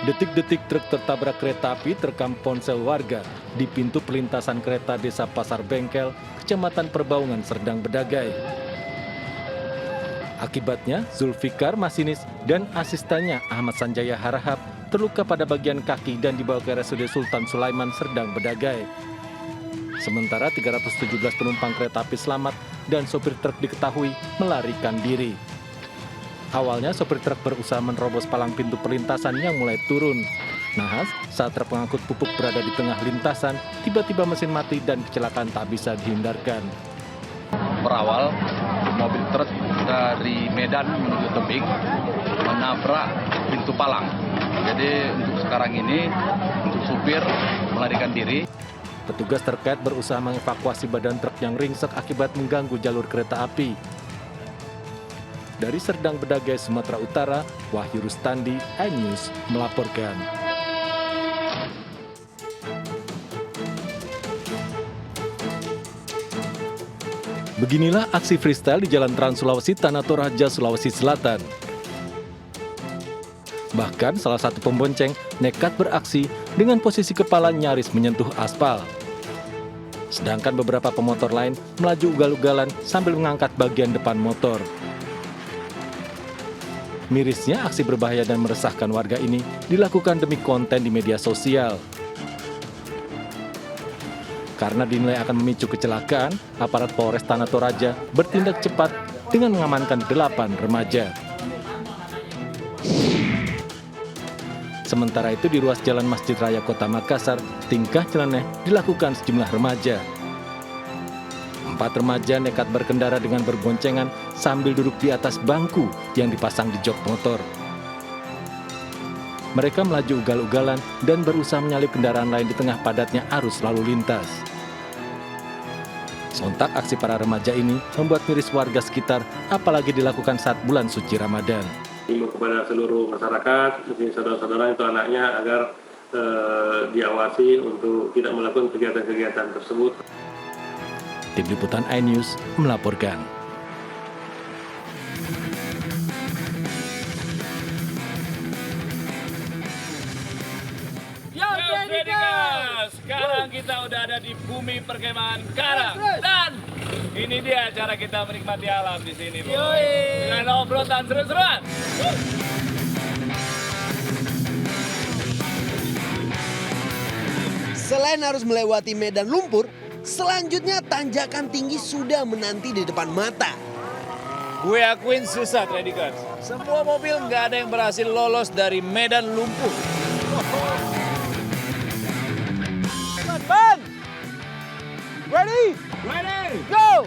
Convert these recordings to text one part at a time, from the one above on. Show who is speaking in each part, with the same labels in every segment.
Speaker 1: Detik-detik truk tertabrak kereta api terekam ponsel warga di pintu perlintasan kereta Desa Pasar Bengkel, Kecamatan Perbaungan, Serdang Bedagai. Akibatnya, Zulfikar, masinis, dan asistennya Ahmad Sanjaya Harahap terluka pada bagian kaki dan dibawa ke RSUD Sultan Sulaiman, Serdang Bedagai. Sementara 317 penumpang kereta api selamat dan sopir truk diketahui melarikan diri. Awalnya sopir truk berusaha menerobos palang pintu perlintasan yang mulai turun. Nahas, saat truk pengangkut pupuk berada di tengah lintasan, tiba-tiba mesin mati dan kecelakaan tak bisa dihindarkan.
Speaker 2: Berawal, mobil truk dari Medan menuju Tebing menabrak pintu palang. Jadi untuk sekarang ini, untuk supir melarikan diri.
Speaker 1: Petugas terkait berusaha mengevakuasi badan truk yang ringsek akibat mengganggu jalur kereta api. Dari Serdang Bedagai, Sumatera Utara, Wahyu Rustandi, iNews melaporkan. Beginilah aksi freestyle di Jalan Trans Sulawesi Tanah Toraja, Sulawesi Selatan. Bahkan salah satu pembonceng nekat beraksi dengan posisi kepala nyaris menyentuh aspal. Sedangkan beberapa pemotor lain melaju ugal-ugalan sambil mengangkat bagian depan motor. Mirisnya, aksi berbahaya dan meresahkan warga ini dilakukan demi konten di media sosial. Karena dinilai akan memicu kecelakaan, aparat Polres Tanah Toraja bertindak cepat dengan mengamankan 8 remaja. Sementara itu di ruas Jalan Masjid Raya Kota Makassar, tingkah nyeleneh dilakukan sejumlah remaja. 4 remaja nekat berkendara dengan berboncengan sambil duduk di atas bangku yang dipasang di jok motor. Mereka melaju ugal-ugalan dan berusaha menyalip kendaraan lain di tengah padatnya arus lalu lintas. Sontak aksi para remaja ini membuat miris warga sekitar, apalagi dilakukan saat bulan suci Ramadan.
Speaker 3: Kepada seluruh masyarakat, saudara-saudara itu anaknya agar diawasi untuk tidak melakukan kegiatan-kegiatan tersebut.
Speaker 1: Tim Liputan iNews melaporkan.
Speaker 4: Sekarang kita udah ada di bumi perkemahan Karang dan ini dia cara kita menikmati alam di sini, Bu. Dengan off-roadan seru-seruan.
Speaker 5: Selain harus melewati medan lumpur, selanjutnya tanjakan tinggi sudah menanti di depan mata.
Speaker 4: Gue akuin susah, Tradikers. Semua mobil nggak ada yang berhasil lolos dari medan lumpur.
Speaker 5: Ban! Ready?
Speaker 4: Ready?
Speaker 5: Go!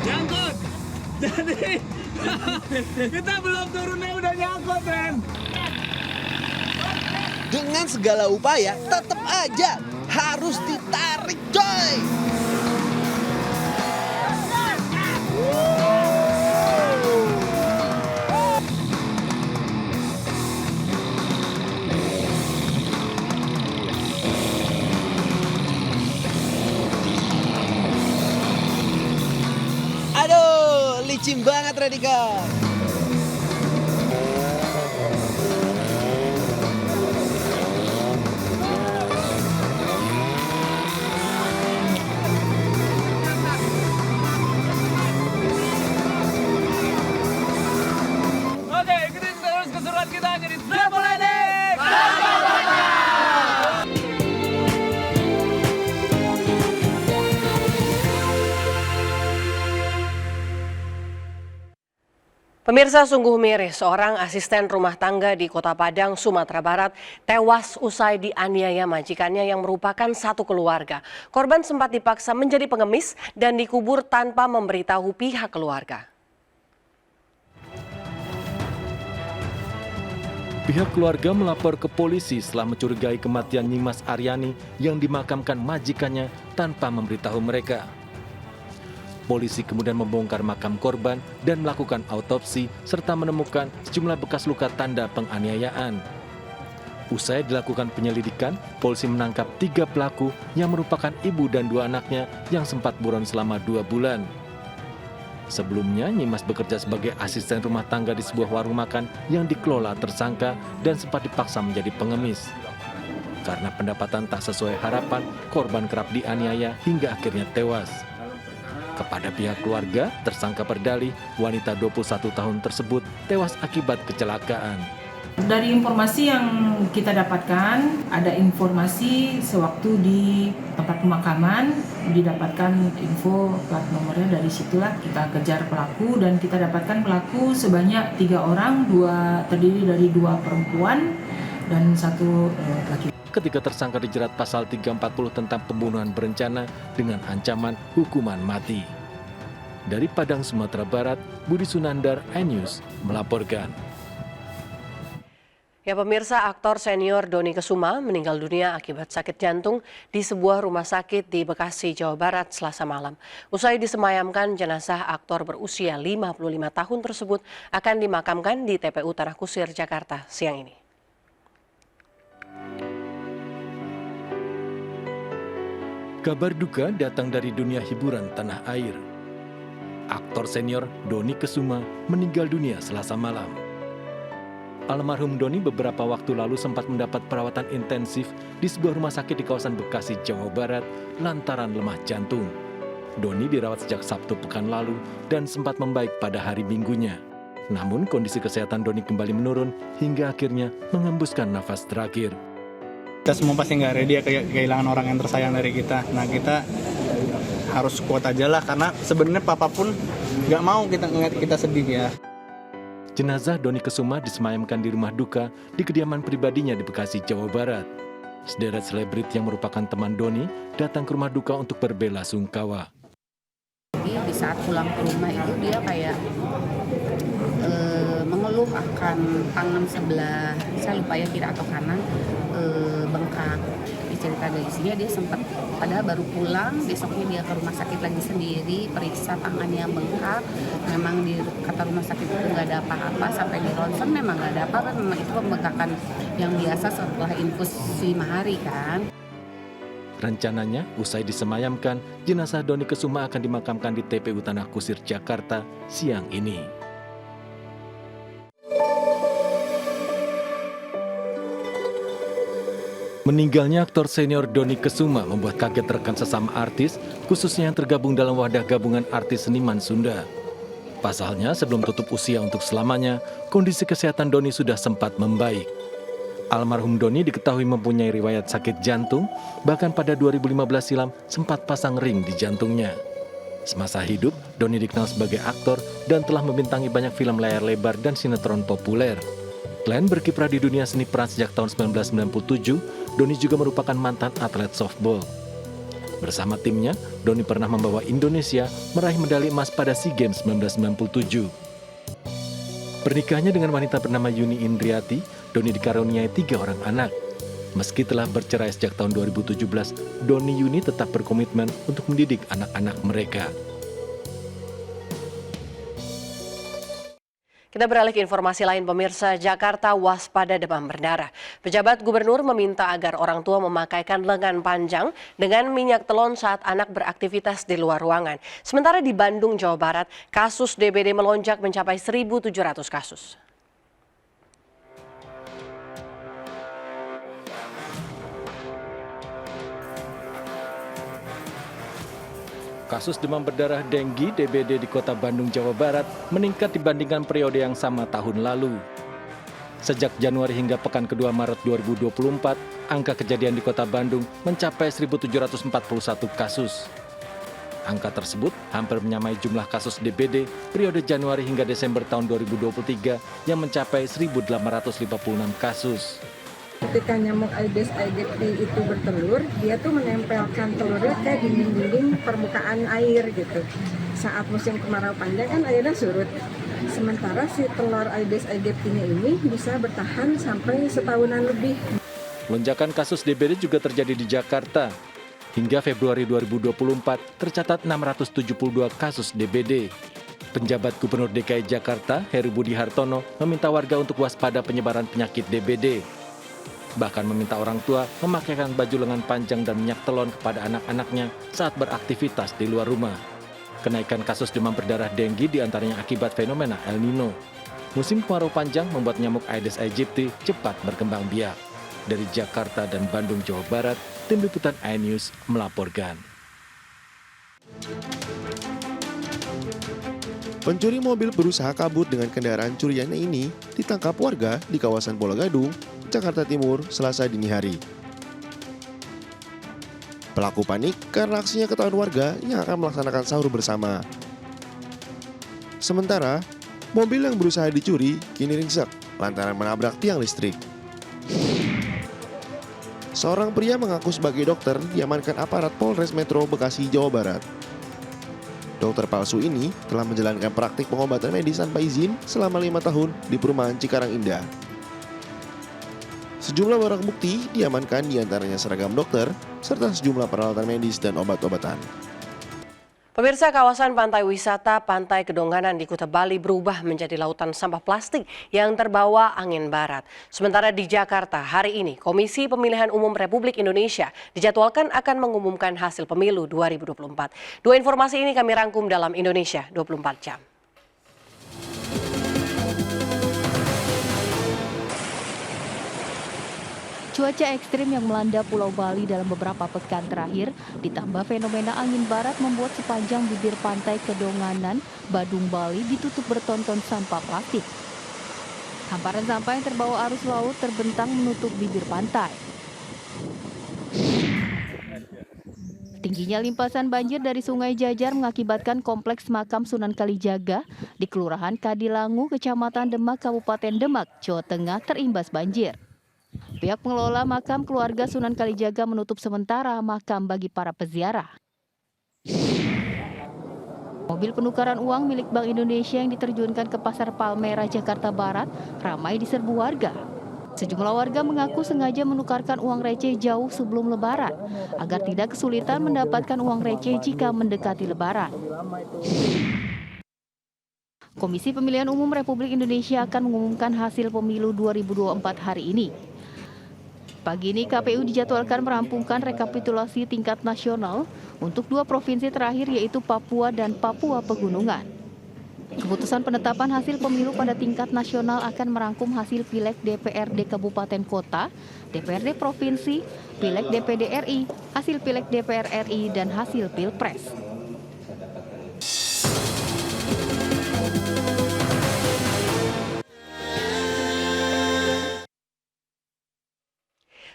Speaker 4: Nyangkut! Jadi, kita belum turunnya udah nyangkut, Ren.
Speaker 5: Dengan segala upaya, tetap aja harus ditarik, coy! Aduh, licin banget Radika.
Speaker 4: Oke, ikutin terus keseruan kita hanya di Trampolining.
Speaker 6: Pemirsa, sungguh miris, seorang asisten rumah tangga di Kota Padang, Sumatera Barat tewas usai dianiaya majikannya yang merupakan satu keluarga. Korban sempat dipaksa menjadi pengemis dan dikubur tanpa memberitahu pihak keluarga.
Speaker 1: Pihak keluarga melapor ke polisi setelah mencurigai kematian Nyimas Aryani yang dimakamkan majikannya tanpa memberitahu mereka. Polisi kemudian membongkar makam korban dan melakukan autopsi serta menemukan sejumlah bekas luka tanda penganiayaan. Usai dilakukan penyelidikan, polisi menangkap 3 pelaku yang merupakan ibu dan 2 anaknya yang sempat buron selama 2 bulan. Sebelumnya, Nyimas bekerja sebagai asisten rumah tangga di sebuah warung makan yang dikelola tersangka dan sempat dipaksa menjadi pengemis. Karena pendapatan tak sesuai harapan, korban kerap dianiaya hingga akhirnya tewas. Kepada pihak keluarga, tersangka berdalih wanita 21 tahun tersebut tewas akibat kecelakaan.
Speaker 7: Dari informasi yang kita dapatkan, ada informasi sewaktu di tempat pemakaman, didapatkan info plat nomornya, dari situlah kita kejar pelaku dan kita dapatkan pelaku sebanyak 3 orang, terdiri dari 2 perempuan dan 1 laki-laki.
Speaker 1: Ketika tersangka dijerat pasal 340 tentang pembunuhan berencana dengan ancaman hukuman mati. Dari Padang, Sumatera Barat, Budi Sunandar, iNews melaporkan.
Speaker 6: Ya pemirsa, aktor senior Dony Kesuma meninggal dunia akibat sakit jantung di sebuah rumah sakit di Bekasi, Jawa Barat Selasa malam. Usai disemayamkan, jenazah aktor berusia 55 tahun tersebut akan dimakamkan di TPU Tanah Kusir, Jakarta siang ini.
Speaker 1: Kabar duka datang dari dunia hiburan tanah air. Aktor senior Dony Kesuma meninggal dunia Selasa malam. Almarhum Dony beberapa waktu lalu sempat mendapat perawatan intensif di sebuah rumah sakit di kawasan Bekasi, Jawa Barat lantaran lemah jantung. Dony dirawat sejak Sabtu pekan lalu dan sempat membaik pada hari Minggunya. Namun kondisi kesehatan Dony kembali menurun hingga akhirnya mengembuskan nafas terakhir.
Speaker 8: Kita semua pasti nggak ready ya kehilangan orang yang tersayang dari kita. Nah, kita harus kuat aja lah, karena sebenarnya papa pun nggak mau kita ngeliat kita sedih ya.
Speaker 1: Jenazah Dony Kesuma disemayamkan di rumah duka di kediaman pribadinya di Bekasi, Jawa Barat. Sederet selebriti yang merupakan teman Dony datang ke rumah duka untuk berbela sungkawa.
Speaker 9: Jadi di saat pulang ke rumah itu dia kayak mengeluh akan tangan sebelah, saya lupa ya kiri atau kanan, bengkak. Cerita dari isinya dia sempat, padahal baru pulang, besoknya dia ke rumah sakit lagi sendiri, periksa tangannya bengkak. Memang di kata rumah sakit itu nggak ada apa-apa, sampai di ronsen memang nggak ada apa-apa, memang itu pembengkakan yang biasa setelah infus 5 hari kan.
Speaker 1: Rencananya, usai disemayamkan, jenazah Dony Kesuma akan dimakamkan di TPU Tanah Kusir, Jakarta siang ini. Meninggalnya aktor senior Dony Kesuma membuat kaget rekan sesama artis, khususnya yang tergabung dalam wadah gabungan artis seniman Sunda. Pasalnya, sebelum tutup usia untuk selamanya, kondisi kesehatan Dony sudah sempat membaik. Almarhum Dony diketahui mempunyai riwayat sakit jantung, bahkan pada 2015 silam sempat pasang ring di jantungnya. Semasa hidup, Dony dikenal sebagai aktor dan telah membintangi banyak film layar lebar dan sinetron populer. Selain berkiprah di dunia seni peran sejak tahun 1997, Dony juga merupakan mantan atlet softball. Bersama timnya, Dony pernah membawa Indonesia meraih medali emas pada SEA Games 1997. Pernikahannya dengan wanita bernama Yuni Indriati, Dony dikaruniai 3 orang anak. Meski telah bercerai sejak tahun 2017, Dony Yuni tetap berkomitmen untuk mendidik anak-anak mereka.
Speaker 6: Kita beralih ke informasi lain pemirsa, Jakarta waspada demam berdarah. Pejabat gubernur meminta agar orang tua memakaikan lengan panjang dengan minyak telon saat anak beraktivitas di luar ruangan. Sementara di Bandung, Jawa Barat, kasus DBD melonjak mencapai 1.700 kasus.
Speaker 1: Kasus demam berdarah denggi DBD di Kota Bandung, Jawa Barat meningkat dibandingkan periode yang sama tahun lalu. Sejak Januari hingga pekan kedua Maret 2024, angka kejadian di Kota Bandung mencapai 1.741 kasus. Angka tersebut hampir menyamai jumlah kasus DBD periode Januari hingga Desember tahun 2023 yang mencapai 1.856 kasus.
Speaker 10: Ketika nyamuk Aedes aegypti itu bertelur, dia tuh menempelkan telurnya ke dinding-dinding permukaan air gitu. Saat musim kemarau panjang kan airnya surut. Sementara si telur Aedes aegyptinya ini bisa bertahan sampai setahunan lebih.
Speaker 1: Lonjakan kasus DBD juga terjadi di Jakarta. Hingga Februari 2024 tercatat 672 kasus DBD. Penjabat Gubernur DKI Jakarta, Heru Budi Hartono, meminta warga untuk waspada penyebaran penyakit DBD. Bahkan meminta orang tua memakaikan baju lengan panjang dan minyak telon kepada anak-anaknya saat beraktivitas di luar rumah. Kenaikan kasus demam berdarah dengue diantaranya akibat fenomena El Nino. Musim kemarau panjang membuat nyamuk Aedes aegypti cepat berkembang biak. Dari Jakarta dan Bandung, Jawa Barat, Tim Liputan iNews melaporkan.
Speaker 11: Pencuri mobil berusaha kabur dengan kendaraan curiannya ini ditangkap warga di kawasan Pulau Gadung, Jakarta Timur, Selasa dini hari. Pelaku panik karena aksinya ketahuan warga yang akan melaksanakan sahur bersama. Sementara, mobil yang berusaha dicuri kini ringsek lantaran menabrak tiang listrik. Seorang pria mengaku sebagai dokter diamankan aparat Polres Metro Bekasi, Jawa Barat. Dokter palsu ini telah menjalankan praktik pengobatan medis tanpa izin selama 5 tahun di perumahan Cikarang Indah. Sejumlah barang bukti diamankan diantaranya seragam dokter, serta sejumlah peralatan medis dan obat-obatan.
Speaker 6: Pemirsa, kawasan pantai wisata Pantai Kedonganan di Kuta Bali berubah menjadi lautan sampah plastik yang terbawa angin barat. Sementara di Jakarta hari ini, Komisi Pemilihan Umum Republik Indonesia dijadwalkan akan mengumumkan hasil pemilu 2024. Dua informasi ini kami rangkum dalam Indonesia 24 jam.
Speaker 12: Cuaca ekstrim yang melanda Pulau Bali dalam beberapa pekan terakhir, ditambah fenomena angin barat membuat sepanjang bibir pantai Kedonganan, Badung, Bali ditutup bertonton sampah plastik. Hamparan sampah yang terbawa arus laut terbentang menutup bibir pantai. Tingginya limpasan banjir dari Sungai Jajar mengakibatkan kompleks makam Sunan Kalijaga di Kelurahan Kadilangu, Kecamatan Demak, Kabupaten Demak, Jawa Tengah terimbas banjir. Pihak pengelola makam keluarga Sunan Kalijaga menutup sementara makam bagi para peziarah. Mobil penukaran uang milik Bank Indonesia yang diterjunkan ke Pasar Palmerah, Jakarta Barat ramai diserbu warga. Sejumlah warga mengaku sengaja menukarkan uang receh jauh sebelum Lebaran agar tidak kesulitan mendapatkan uang receh jika mendekati Lebaran. Komisi Pemilihan Umum Republik Indonesia akan mengumumkan hasil pemilu 2024 hari ini. Pagi ini KPU dijadwalkan merampungkan rekapitulasi tingkat nasional untuk 2 provinsi terakhir yaitu Papua dan Papua Pegunungan. Keputusan penetapan hasil pemilu pada tingkat nasional akan merangkum hasil Pileg DPRD Kabupaten Kota, DPRD Provinsi, Pileg DPD RI, hasil Pileg DPR RI, dan hasil Pilpres.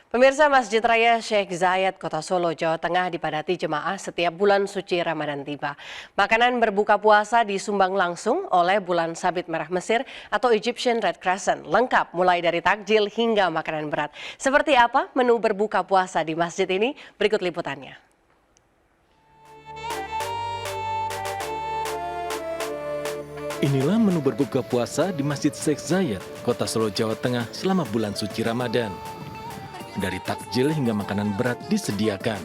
Speaker 6: Pemirsa, Masjid Raya Sheikh Zayed, Kota Solo, Jawa Tengah dipadati jemaah setiap bulan suci Ramadan tiba. Makanan berbuka puasa disumbang langsung oleh Bulan Sabit Merah Mesir atau Egyptian Red Crescent, lengkap mulai dari takjil hingga makanan berat. Seperti apa menu berbuka puasa di masjid ini? Berikut liputannya.
Speaker 1: Inilah menu berbuka puasa di Masjid Sheikh Zayed, Kota Solo, Jawa Tengah selama bulan suci Ramadan. Dari takjil hingga makanan berat disediakan.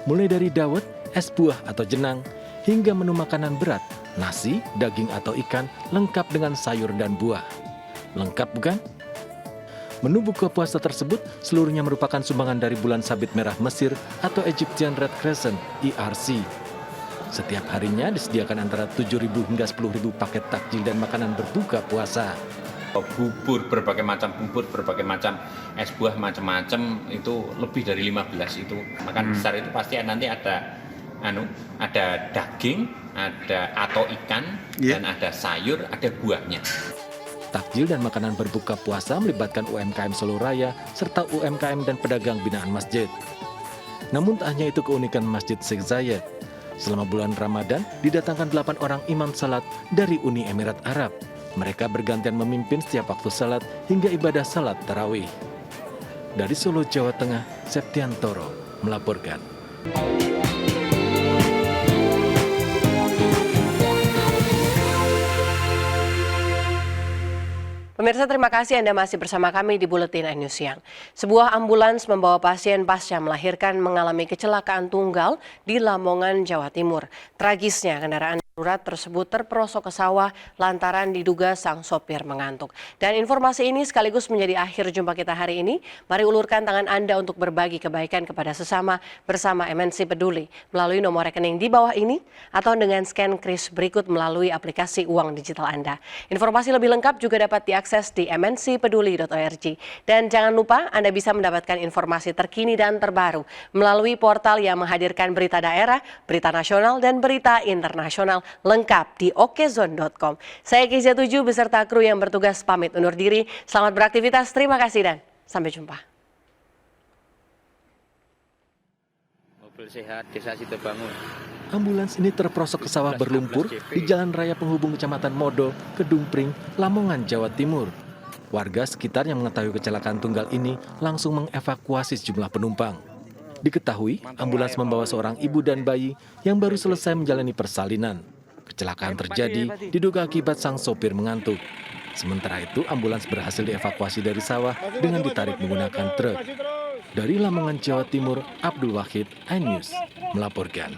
Speaker 1: Mulai dari dawet, es buah atau jenang, hingga menu makanan berat, nasi, daging atau ikan, lengkap dengan sayur dan buah. Lengkap bukan? Menu buka puasa tersebut seluruhnya merupakan sumbangan dari Bulan Sabit Merah Mesir atau Egyptian Red Crescent, ERC. Setiap harinya disediakan antara 7.000 hingga 10.000 paket takjil dan makanan berbuka puasa.
Speaker 13: Bubur, berbagai macam bubur, berbagai macam es buah, macam-macam itu lebih dari 15 itu. Makan besar itu pasti nanti ada daging, ada atau ikan, dan ada sayur, ada buahnya.
Speaker 1: Takjil dan makanan berbuka puasa melibatkan UMKM Solo Raya serta UMKM dan pedagang binaan masjid. Namun tak hanya itu keunikan Masjid Sheikh Zayed. Selama bulan Ramadan didatangkan 8 orang imam salat dari Uni Emirat Arab. Mereka bergantian memimpin setiap waktu salat hingga ibadah salat tarawih. Dari Solo, Jawa Tengah, Septiantoro melaporkan.
Speaker 6: Pemirsa, terima kasih Anda masih bersama kami di Buletin iNews Siang. Sebuah ambulans membawa pasien pasca melahirkan mengalami kecelakaan tunggal di Lamongan, Jawa Timur. Tragisnya, kendaraan darurat tersebut terperosok ke sawah lantaran diduga sang sopir mengantuk. Dan informasi ini sekaligus menjadi akhir jumpa kita hari ini. Mari ulurkan tangan Anda untuk berbagi kebaikan kepada sesama bersama MNC Peduli melalui nomor rekening di bawah ini atau dengan scan kris berikut melalui aplikasi uang digital Anda. Informasi lebih lengkap juga dapat diakses di mncpeduli.org. Dan jangan lupa Anda bisa mendapatkan informasi terkini dan terbaru melalui portal yang menghadirkan berita daerah, berita nasional, dan berita internasional lengkap di okezone.com. Saya Kezia 7 beserta kru yang bertugas pamit undur diri. Selamat beraktivitas, terima kasih dan sampai jumpa.
Speaker 14: Mobil sehat, desa Sidobangun.
Speaker 1: Ambulans ini terperosok ke sawah berlumpur di Jalan Raya Penghubung Kecamatan Modo, Kedung Pring, Lamongan, Jawa Timur. Warga sekitar yang mengetahui kecelakaan tunggal ini langsung mengevakuasi sejumlah penumpang. Diketahui, ambulans membawa seorang ibu dan bayi yang baru selesai menjalani persalinan. Kecelakaan terjadi diduga akibat sang sopir mengantuk. Sementara itu, ambulans berhasil dievakuasi dari sawah dengan ditarik menggunakan truk. Dari Lamongan, Jawa Timur, Abdul Wahid, iNews melaporkan.